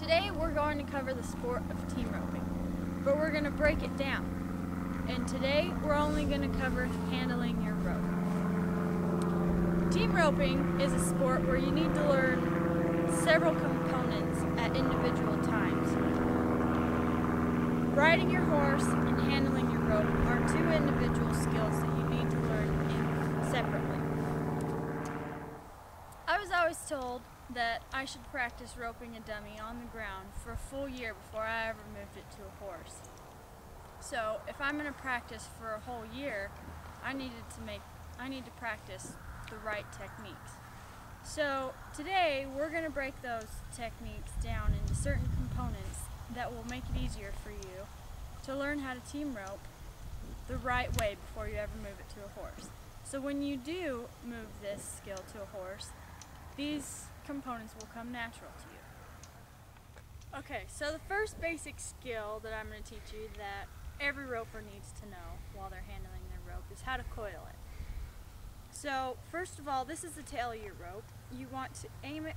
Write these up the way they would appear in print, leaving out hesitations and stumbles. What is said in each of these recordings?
Today we're going to cover the sport of team roping, but we're going to break it down. And today we're only going to cover handling your rope. Team roping is a sport where you need to learn several components at individual times. Riding your horse and handling your rope are two individual skills that you need to learn separately. I was always told that I should practice roping a dummy on the ground for a full year before I ever moved it to a horse. So if I'm going to practice for a whole year, I need to practice the right techniques. So today we're going to break those techniques down into certain components that will make it easier for you to learn how to team rope the right way before you ever move it to a horse. So when you do move this skill to a horse, these components will come natural to you. Okay, so the first basic skill that I'm going to teach you that every roper needs to know while they're handling their rope is how to coil it. So first of all, this is the tail of your rope. You want to aim it,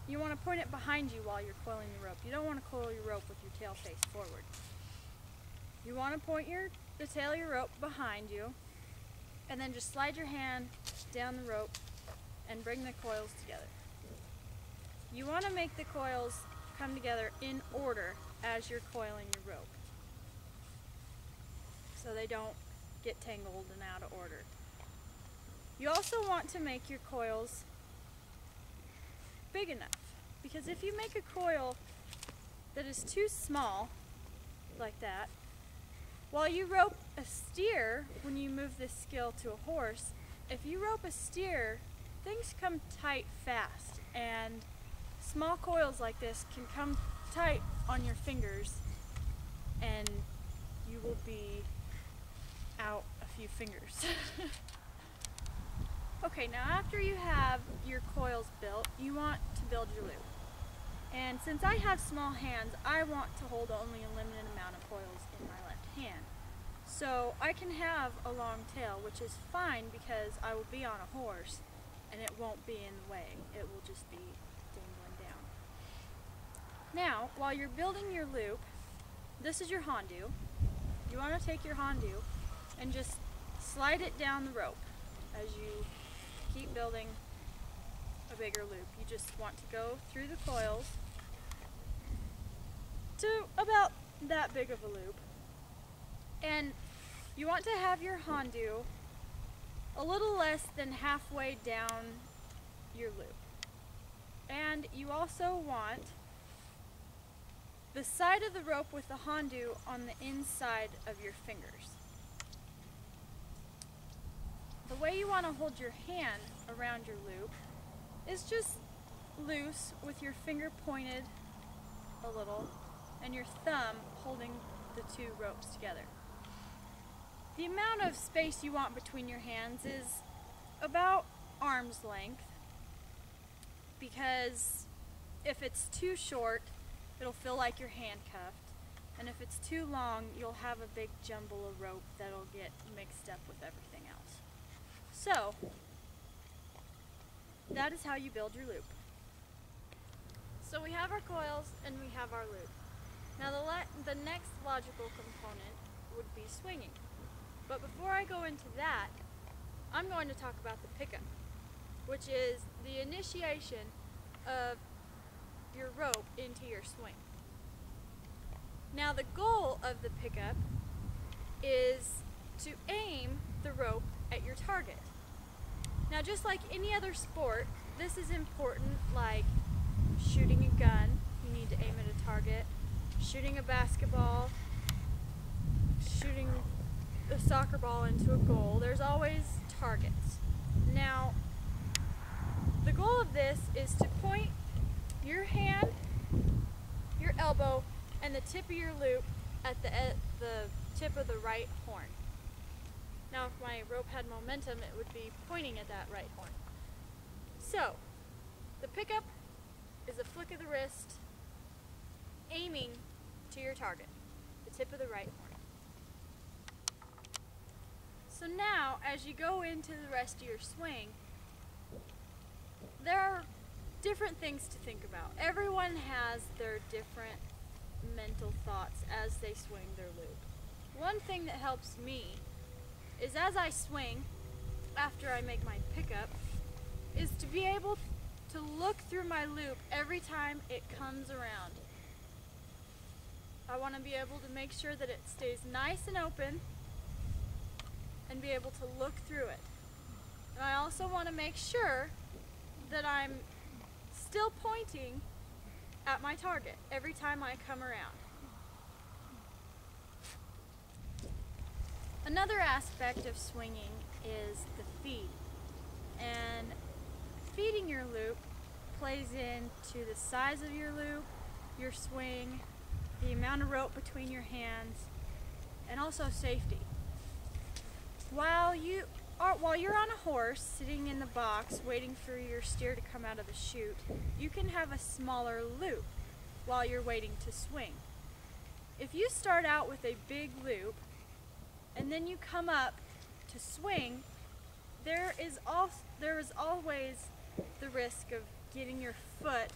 you want to point it behind you while you're coiling the rope. You don't want to coil your rope with your tail face forward. You want to point the tail of your rope behind you, and then just slide your hand down the rope and bring the coils together. You want to make the coils come together in order as you're coiling your rope, so they don't get tangled and out of order. You also want to make your coils big enough, because if you make a coil that is too small, like that, while you rope a steer, when you move this skill to a horse, if you rope a steer, things come tight fast, and small coils like this can come tight on your fingers, and you will be out a few fingers. Okay, now after you have your coils built, you want to build your loop. And since I have small hands, I want to hold only a limited amount of coils in my left hand. So I can have a long tail, which is fine because I will be on a horse and it won't be in the way. It will just be dangling down. Now, while you're building your loop, this is your Hondu. You want to take your Hondu and just slide it down the rope as you keep building a bigger loop. You just want to go through the coils to about that big of a loop. And you want to have your Hondu a little less than halfway down your loop. And you also want the side of the rope with the Hondu on the inside of your fingers. The way you want to hold your hand around your loop is just loose with your finger pointed a little and your thumb holding the two ropes together. The amount of space you want between your hands is about arm's length, because if it's too short, it'll feel like you're handcuffed, and if it's too long, you'll have a big jumble of rope that'll get mixed up with everything else. So, that is how you build your loop. So we have our coils and we have our loop. Now the next logical component would be swinging. But before I go into that, I'm going to talk about the pickup, which is the initiation of your rope into your swing. Now the goal of the pickup is to aim the rope at your target. Now just like any other sport, this is important, like shooting a gun, you need to aim at a target, shooting a basketball, shooting a soccer ball into a goal. There's always targets. Now, the goal of this is to point your hand, your elbow, and the tip of your loop at the tip of the right horn. Now, if my rope had momentum, it would be pointing at that right horn. So, the pickup is a flick of the wrist, aiming to your target, the tip of the right horn. So now, as you go into the rest of your swing, there are different things to think about. Everyone has their different mental thoughts as they swing their loop. One thing that helps me is as I swing, after I make my pickup, is to be able to look through my loop every time it comes around. I want to be able to make sure that it stays nice and open and be able to look through it. And I also want to make sure that I'm still pointing at my target every time I come around. Another aspect of swinging is the feed. And feeding your loop plays into the size of your loop, your swing, the amount of rope between your hands, and also safety. While you're on a horse sitting in the box waiting for your steer to come out of the chute, you can have a smaller loop while you're waiting to swing. If you start out with a big loop and then you come up to swing, there is always the risk of getting your foot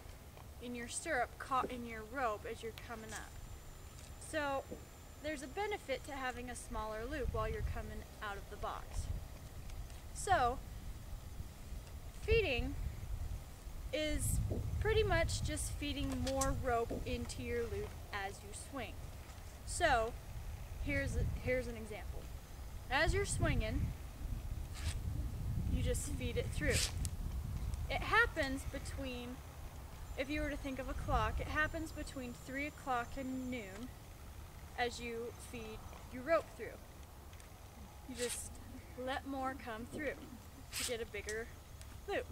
in your stirrup caught in your rope as you're coming up. So there's a benefit to having a smaller loop while you're coming out of the box. So feeding is pretty much just feeding more rope into your loop as you swing. So here's an example. As you're swinging, you just feed it through. It happens between, if you were to think of a clock, it happens between 3 o'clock and noon as you feed your rope through. You just let more come through to get a bigger loop.